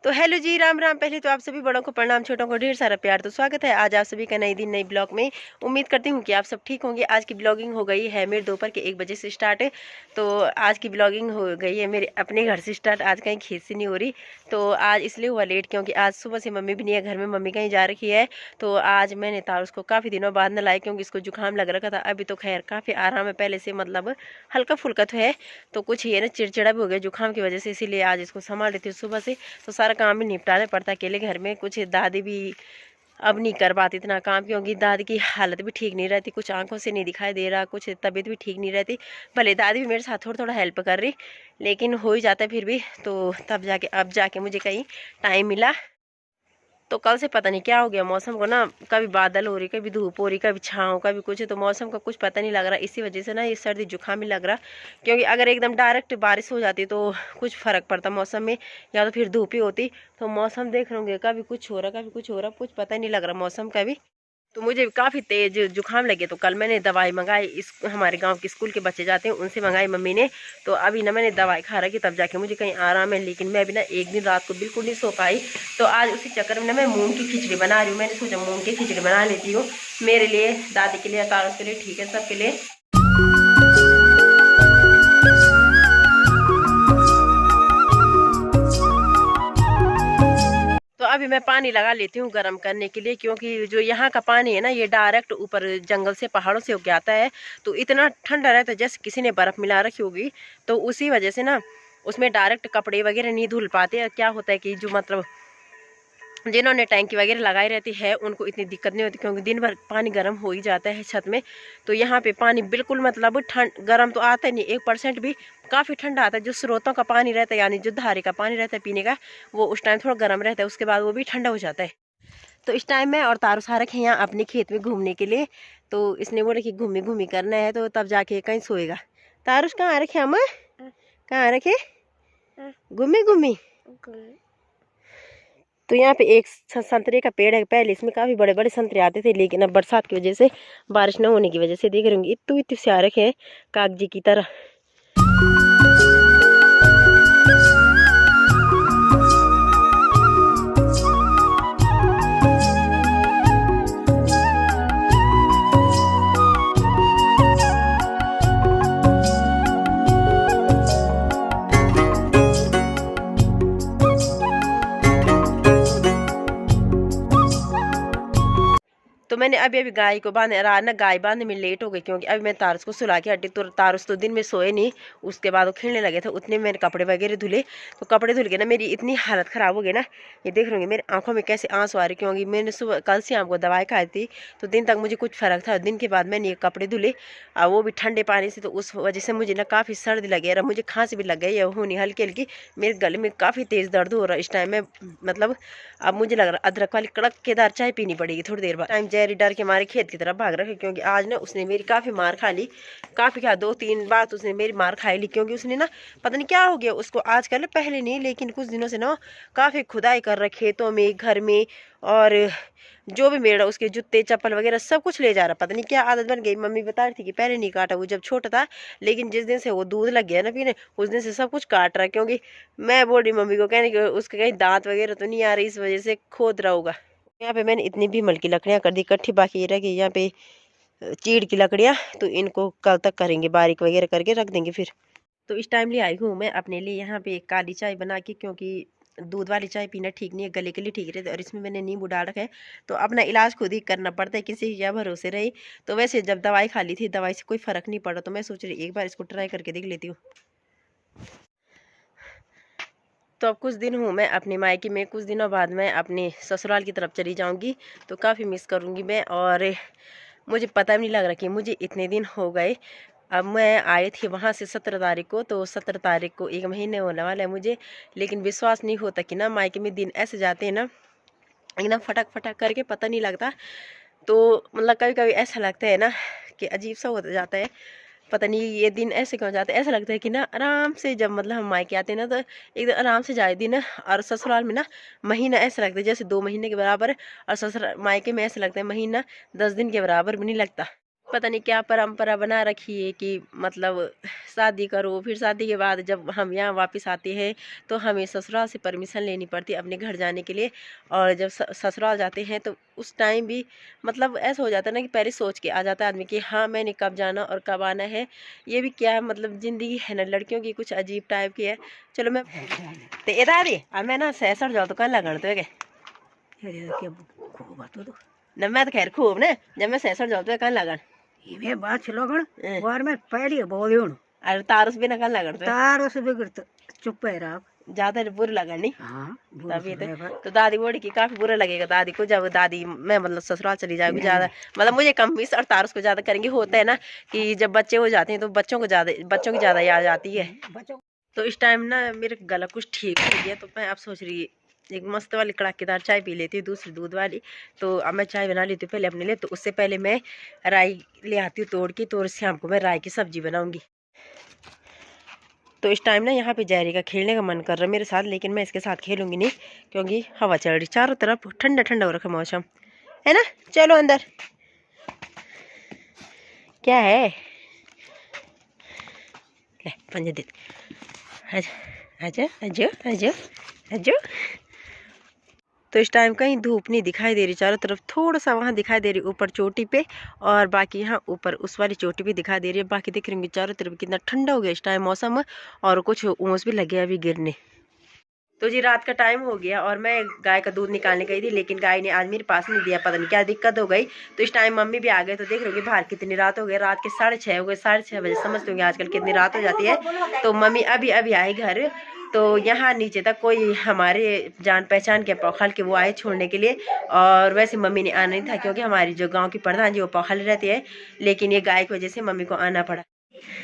तो हेलो जी, राम राम। पहले तो आप सभी बड़ों को प्रणाम, छोटों को ढेर सारा प्यार। तो स्वागत है आज आप सभी का नई दिन नई ब्लॉग में। उम्मीद करती हूँ कि आप सब ठीक होंगे। आज की ब्लॉगिंग हो गई है मेरे दोपहर के 1 बजे से स्टार्ट है। तो आज की ब्लॉगिंग हो गई है मेरे अपने घर से स्टार्ट। आज कहीं खेत से नहीं हो रही। तो आज इसलिए हुआ लेट क्योंकि आज सुबह से मम्मी भी नहीं है घर में, मम्मी कहीं जा रखी है। तो आज मैंने तारुस को काफ़ी दिनों बाद न लाया क्योंकि इसको जुकाम लग रखा था। अभी तो खैर काफ़ी आराम है पहले से, मतलब हल्का फुल्का तो है। तो कुछ ये ना चिड़चिड़ा भी हो गया जुकाम की वजह से, इसीलिए आज इसको संभाल रही थी सुबह से। तो सारा काम भी निपटाना पड़ता अकेले घर में। कुछ दादी भी अब नहीं कर पाती इतना काम क्योंकि दादी की हालत भी ठीक नहीं रहती, कुछ आंखों से नहीं दिखाई दे रहा, कुछ तबीयत भी ठीक नहीं रहती। भले दादी भी मेरे साथ थोड़ा थोड़ा हेल्प कर रही, लेकिन हो ही जाता है फिर भी। तो तब जाके अब जाके मुझे कहीं टाइम मिला। तो कल से पता नहीं क्या हो गया मौसम को ना, कभी बादल हो रही, कभी धूप हो रही, कभी छाँव, कभी कुछ। तो मौसम का कुछ पता नहीं लग रहा, इसी वजह से ना ये सर्दी जुकाम ही लग रहा। क्योंकि अगर एकदम डायरेक्ट बारिश हो जाती तो कुछ फर्क पड़ता मौसम में, या तो फिर धूप ही होती। तो मौसम देख रहे होंगे, कभी कुछ हो रहा, कभी कुछ हो रहा, कुछ पता नहीं लग रहा मौसम का भी। तो मुझे काफ़ी तेज जुकाम लगे। तो कल मैंने दवाई मंगाई, इस हमारे गांव के स्कूल के बच्चे जाते हैं उनसे मंगाई मम्मी ने। तो अभी ना मैंने दवाई खा रखी तब जाके मुझे कहीं आराम है। लेकिन मैं अभी ना एक दिन रात को बिल्कुल नहीं सो पाई। तो आज उसी चक्कर में ना मैं मूंग की खिचड़ी बना रही हूँ। मैंने सोचा मूंग की खिचड़ी बना लेती हूँ, मेरे लिए, दादी के लिए, तारों के लिए, ठीक है, सबके लिए। तो अभी मैं पानी लगा लेती हूँ गर्म करने के लिए, क्योंकि जो यहाँ का पानी है ना ये डायरेक्ट ऊपर जंगल से, पहाड़ों से होके आता है। तो इतना ठंडा रहता है जैसे किसी ने बर्फ़ मिला रखी होगी। तो उसी वजह से ना उसमें डायरेक्ट कपड़े वगैरह नहीं धुल पाते। क्या होता है कि जो मतलब जिन्होंने टैंकी वगैरह लगाई रहती है उनको इतनी दिक्कत नहीं होती क्योंकि दिन भर पानी गर्म हो ही जाता है छत में। तो यहाँ पे पानी बिल्कुल मतलब ठंड गर्म तो आता ही नहीं 1% भी, काफ़ी ठंडा आता है। जो स्रोतों का पानी रहता है, यानी जो धारे का पानी रहता है पीने का, वो उस टाइम थोड़ा गर्म रहता है, उसके बाद वो भी ठंडा हो जाता है। तो इस टाइम में और तारू सा रखे यहाँ अपने खेत में घूमने के लिए। तो इसने बोला कि घूमी घूमी करना है, तो तब जाके कहीं सोएगा। तारुष कहाँ रखे अम्मा, कहाँ रखे, घूमी घूमी। तो यहाँ पे एक संतरे का पेड़ है, पहले इसमें काफ़ी बड़े बड़े संतरे आते थे, लेकिन अब बरसात की वजह से, बारिश न होने की वजह से देख रहे होंगे इतू इतू से आ रखे हैं कागजी की तरह। तो मैंने अभी अभी गाय को बांध रहा ना, गाय बांधने में लेट हो गई क्योंकि अभी मैं तारस को सुला के हटी। तो तारस तो दिन में सोए नहीं, उसके बाद वो खेलने लगे थे, उतने मैंने कपड़े वगैरह धुले। तो कपड़े धुल के ना मेरी इतनी हालत ख़राब हो गई ना, ये देख रहे मेरी आंखों में कैसे आंसू आ रहे, क्योंकि मैंने सुबह कल शाम को दवाई खाई थी। तो दिन तक मुझे कुछ फ़र्क था, दिन के बाद मैंने ये कपड़े धुले और वो भी ठंडे पानी से। तो उस वजह से मुझे ना काफ़ी सर्दी लगी और मुझे खांसी भी लग गई है, होनी हल्की हल्की। मेरे गले में काफ़ी तेज़ दर्द हो रहा है इस टाइम में, मतलब अब मुझे लग रहा अदरक वाली कड़ककेदार चाय पीनी पड़ेगी थोड़ी देर बाद। टाइम जेरी डर के मारे खेत की तरफ भाग रखे क्योंकि आज ना उसने मेरी काफ़ी मार खा ली। काफ़ी क्या, 2-3 बार तो उसने मेरी मार खाई ली क्योंकि उसने ना पता नहीं क्या हो गया उसको आजकल, पहले नहीं लेकिन कुछ दिनों से ना काफ़ी खुदाई कर रहे खेतों में, घर में, और जो भी मेरा उसके जूते चप्पल वगैरह सब कुछ ले जा रहा। पता नहीं क्या आदत बन गई। मम्मी बता रही थी कि पहले नहीं काटा वो जब छोटा था, लेकिन जिस दिन से वो दूध लग गया ना पीने, उस दिन से सब कुछ काट रहा है। क्योंकि मैं बोल रही मम्मी को, कहने कि उसके कहीं दांत वगैरह तो नहीं आ रही, इस वजह से खोद रहा होगा। यहाँ पे मैंने इतनी भीमल की लकड़ियाँ कर दी इकट्ठी, बाकी ये रह गई यहाँ पे चीड़ की लकड़ियाँ। तो इनको कल तक करेंगे, बारीक वगैरह करके रख देंगे फिर। तो इस टाइम ले आई हूँ मैं अपने लिए यहाँ पे एक काली चाय बना के, क्योंकि दूध वाली चाय पीना ठीक नहीं है, गले के लिए ठीक रहता है। और इसमें मैंने नींबू डाल रखा है। तो अपना इलाज खुद ही करना पड़ता है, किसी के भरोसे रही। तो वैसे जब दवाई खा ली थी, दवाई से कोई फ़र्क नहीं पड़ा, तो मैं सोच रही एक बार इसको ट्राई करके देख लेती हूँ। तो अब कुछ दिन हूँ मैं अपने मायके में, कुछ दिनों बाद मैं अपने ससुराल की तरफ चली जाऊँगी। तो काफ़ी मिस करूँगी मैं, और मुझे पता भी नहीं लग रहा कि मुझे इतने दिन हो गए। अब मैं आई थी वहाँ से 17 तारीख को, तो 17 तारीख को 1 महीने होने वाला है मुझे। लेकिन विश्वास नहीं होता कि ना मायके में दिन ऐसे जाते हैं ना, एकदम फटक फटक करके, पता नहीं लगता। तो मतलब कभी कभी ऐसा लगता है ना कि अजीब सा हो जाता है, पता नहीं ये दिन ऐसे क्यों जाते हैं। ऐसा लगता है कि ना आराम से जब मतलब हम मायके आते हैं ना, तो एकदम आराम से जाए दिन। और ससुराल में ना महीना ऐसा लगता है जैसे 2 महीने के बराबर है, और ससुराल मायके में ऐसा लगता है महीना 10 दिन के बराबर भी नहीं लगता। पता नहीं क्या परंपरा बना रखी है कि मतलब शादी करो, फिर शादी के बाद जब हम यहाँ वापस आते हैं तो हमें ससुराल से परमिशन लेनी पड़ती है अपने घर जाने के लिए। और जब ससुराल जाते हैं तो उस टाइम भी मतलब ऐसा हो जाता है ना कि पहले सोच के आ जाता है आदमी कि हाँ मैंने कब जाना और कब आना है। ये भी क्या मतलब ज़िंदगी है ना, लड़कियों की कुछ अजीब टाइप की है। चलो मैं तो ये दादी अब मैं ना सैसठ जाओ तो कल लगन तो है ना, मैं तो खैर खूब ना जब मैं सैसठ जाओ तो कल लगन इवे बात लगन और मैं पहले बोल हूं अरे तारुस भी ना कल लगन तो तारो से बिगड़ चुप है रहा ज्यादा बुरा लगा नहीं। हाँ तभी तो दादी बोली कि काफी बुरा लगेगा दादी को जब दादी मैं मतलब ससुराल चली जाएगी ज्यादा, मतलब मुझे कम मिस और तारुस को ज्यादा करेंगे। होता है ना कि जब बच्चे हो जाते हैं तो बच्चों की ज्यादा याद आती है। तो इस टाइम ना मेरे गला कुछ ठीक हो गया तो मैं अब सोच रही एक मस्त वाली कड़ाकेदार चाय पी लेती हूँ, दूसरी दूध वाली। तो अब मैं चाय बना लेती हूँ पहले अपने लिए, तो उससे पहले मैं राई ले आती हूँ तोड़ की, तो शाम को मैं राई की सब्जी बनाऊंगी। तो इस टाइम ना यहाँ पे जैरी का खेलने का मन कर रहा है मेरे साथ, लेकिन मैं इसके साथ खेलूंगी नहीं क्योंकि हवा चल रही चारों तरफ, ठंडा ठंडा हो रखा मौसम है ना। चलो अंदर क्या है, ले पंजे दे, आजा आजा आजा आजा आजा। तो इस टाइम कहीं धूप नहीं दिखाई दे रही चारों तरफ, थोड़ा सा वहाँ दिखाई दे रही ऊपर चोटी पे, और बाकी यहाँ ऊपर उस वाली चोटी भी दिखाई दे रही है। बाकी दिख रही चारों तरफ कितना ठंडा हो गया इस टाइम मौसम, और कुछ ओस भी लगे अभी गिरने। तो जी रात का टाइम हो गया और मैं गाय का दूध निकालने गई थी, लेकिन गाय ने आज मेरे पास नहीं दिया, पता नहीं क्या दिक्कत हो गई। तो इस टाइम मम्मी भी आ गए, तो देख रहे हो बाहर कितनी रात हो गई, रात के 6:30 हो गए, 6:30 बजे समझते होंगे आजकल कितनी रात हो जाती है। तो मम्मी अभी अभी आई घर, तो यहाँ नीचे तक कोई हमारे जान पहचान के पौखल के वो आए छोड़ने के लिए। और वैसे मम्मी ने आना नहीं था क्योंकि हमारी जो गाँव की प्रधान जी वो पौखल रहती है, लेकिन ये गाय की वजह से मम्मी को आना पड़ा।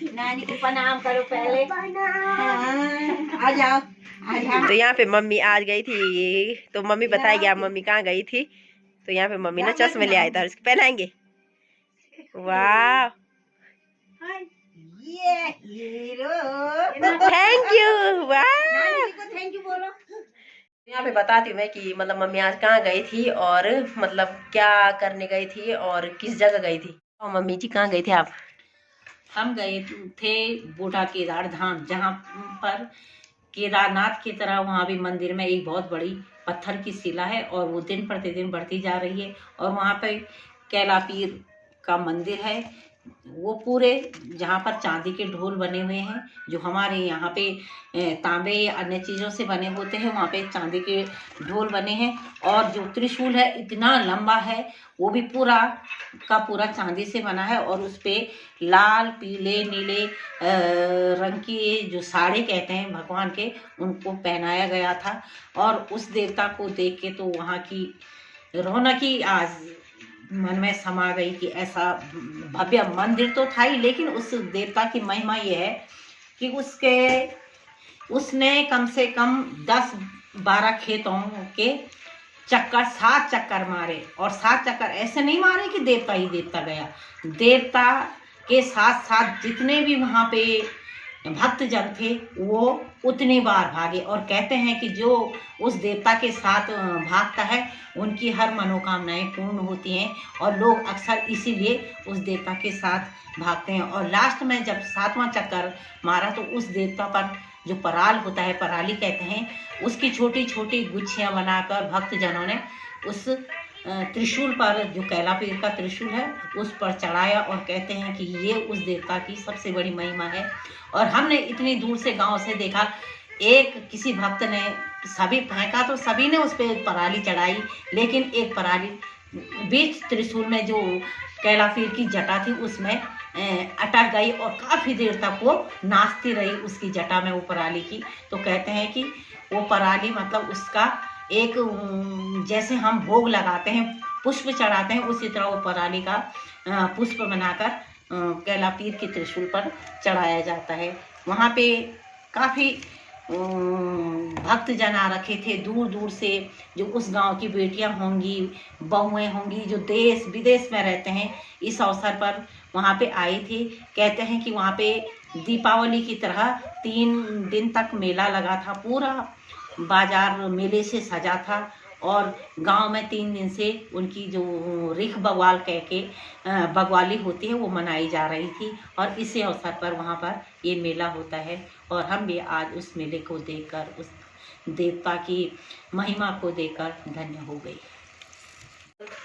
नानी को प्रणाम करो पहले, आ जाओ। तो यहाँ पे मम्मी आज गई थी, तो मम्मी बताएगी आप मम्मी कहाँ गई थी। तो यहाँ पे मम्मी ना चश्मे ले आए थे, उसको पहनाएंगे। वाह थैंक यू, वाह थैंक यू बोलो। यहाँ पे बताती हूँ मैं कि मतलब मम्मी आज कहाँ गई थी और मतलब क्या करने गई थी और किस जगह गई थी। और मम्मी जी कहाँ गई थी आप? हम गए थे बूढ़ा केदार धाम, जहाँ पर केदारनाथ की तरह वहाँ भी मंदिर में एक बहुत बड़ी पत्थर की शिला है और वो दिन प्रतिदिन बढ़ती जा रही है। और वहाँ पे कैलापीर का मंदिर है, वो पूरे जहाँ पर चांदी के ढोल बने हुए हैं, जो हमारे यहाँ पे तांबे या अन्य चीज़ों से बने होते हैं, वहाँ पे चांदी के ढोल बने हैं। और जो त्रिशूल है इतना लंबा है, वो भी पूरा का पूरा चांदी से बना है, और उस पे लाल पीले नीले रंग की जो साड़ी कहते हैं भगवान के, उनको पहनाया गया था। और उस देवता को देख के तो वहाँ की रौनक ही आज मन में समा गई कि ऐसा भव्य मंदिर तो था ही, लेकिन उस देवता की महिमा ये है कि उसने कम से कम 10-12 खेतों के चक्कर 7 चक्कर मारे। और 7 चक्कर ऐसे नहीं मारे कि देवता ही देवता गया, देवता के साथ साथ जितने भी वहाँ पे भक्त जन थे वो उतनी बार भागे। और कहते हैं कि जो उस देवता के साथ भागता है उनकी हर मनोकामनाएं पूर्ण होती हैं, और लोग अक्सर इसीलिए उस देवता के साथ भागते हैं। और लास्ट में जब 7वां चक्कर मारा तो उस देवता पर जो पराल होता है, पराली कहते हैं, उसकी छोटी छोटी गुच्छियाँ बनाकर भक्त जनों ने उस त्रिशूल पर, जो कैलापीर का त्रिशूल है, उस पर चढ़ाया। और कहते हैं कि ये उस देवता की सबसे बड़ी महिमा है। और हमने इतनी दूर से गांव से देखा, एक किसी भक्त ने सभी फेंका तो सभी ने उस पर पराली चढ़ाई, लेकिन एक पराली बीच त्रिशूल में जो कैलापीर की जटा थी उसमें अटक गई और काफ़ी देर तक वो नाचती रही उसकी जटा में वो पराली की। तो कहते हैं कि वो पराली मतलब उसका एक, जैसे हम भोग लगाते हैं, पुष्प चढ़ाते हैं, उसी तरह वो पराली का पुष्प बनाकर कैलापीर के त्रिशूल पर चढ़ाया जाता है। वहाँ पे काफ़ी भक्त जन आ रखे थे दूर दूर से, जो उस गांव की बेटियां होंगी, बहुएं होंगी, जो देश विदेश में रहते हैं, इस अवसर पर वहाँ पे आए थे। कहते हैं कि वहाँ पे दीपावली की तरह 3 दिन तक मेला लगा था, पूरा बाजार मेले से सजा था। और गांव में 3 दिन से उनकी जो रिख बग्वाल कह के बग्वाली होती है वो मनाई जा रही थी, और इसी अवसर पर वहाँ पर ये मेला होता है। और हम भी आज उस मेले को देखकर, उस देवता की महिमा को देखकर धन्य हो गई।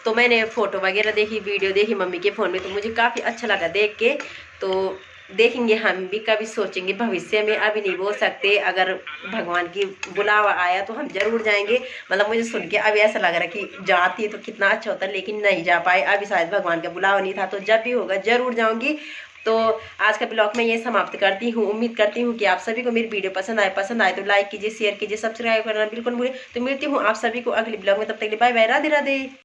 तो मैंने फोटो वगैरह देखी, वीडियो देखी मम्मी के फ़ोन में, तो मुझे काफ़ी अच्छा लगा देख के। तो देखेंगे हम भी, कभी सोचेंगे भविष्य में, अभी नहीं बोल सकते। अगर भगवान की बुलावा आया तो हम जरूर जाएंगे। मतलब मुझे सुन के अभी ऐसा लग रहा है कि जाती तो कितना अच्छा होता, लेकिन नहीं जा पाए अभी, शायद भगवान का बुलावा नहीं था। तो जब भी होगा जरूर जाऊंगी। तो आज का ब्लॉग मैं ये समाप्त करती हूँ। उम्मीद करती हूँ कि आप सभी को मेरी वीडियो पसंद आए तो लाइक कीजिए, शेयर कीजिए, सब्सक्राइब करना बिल्कुल भूलिए। तो मिलती हूँ आप सभी को अगले ब्लॉग में, तब तक के लिए बाय बाय, राधे राधे।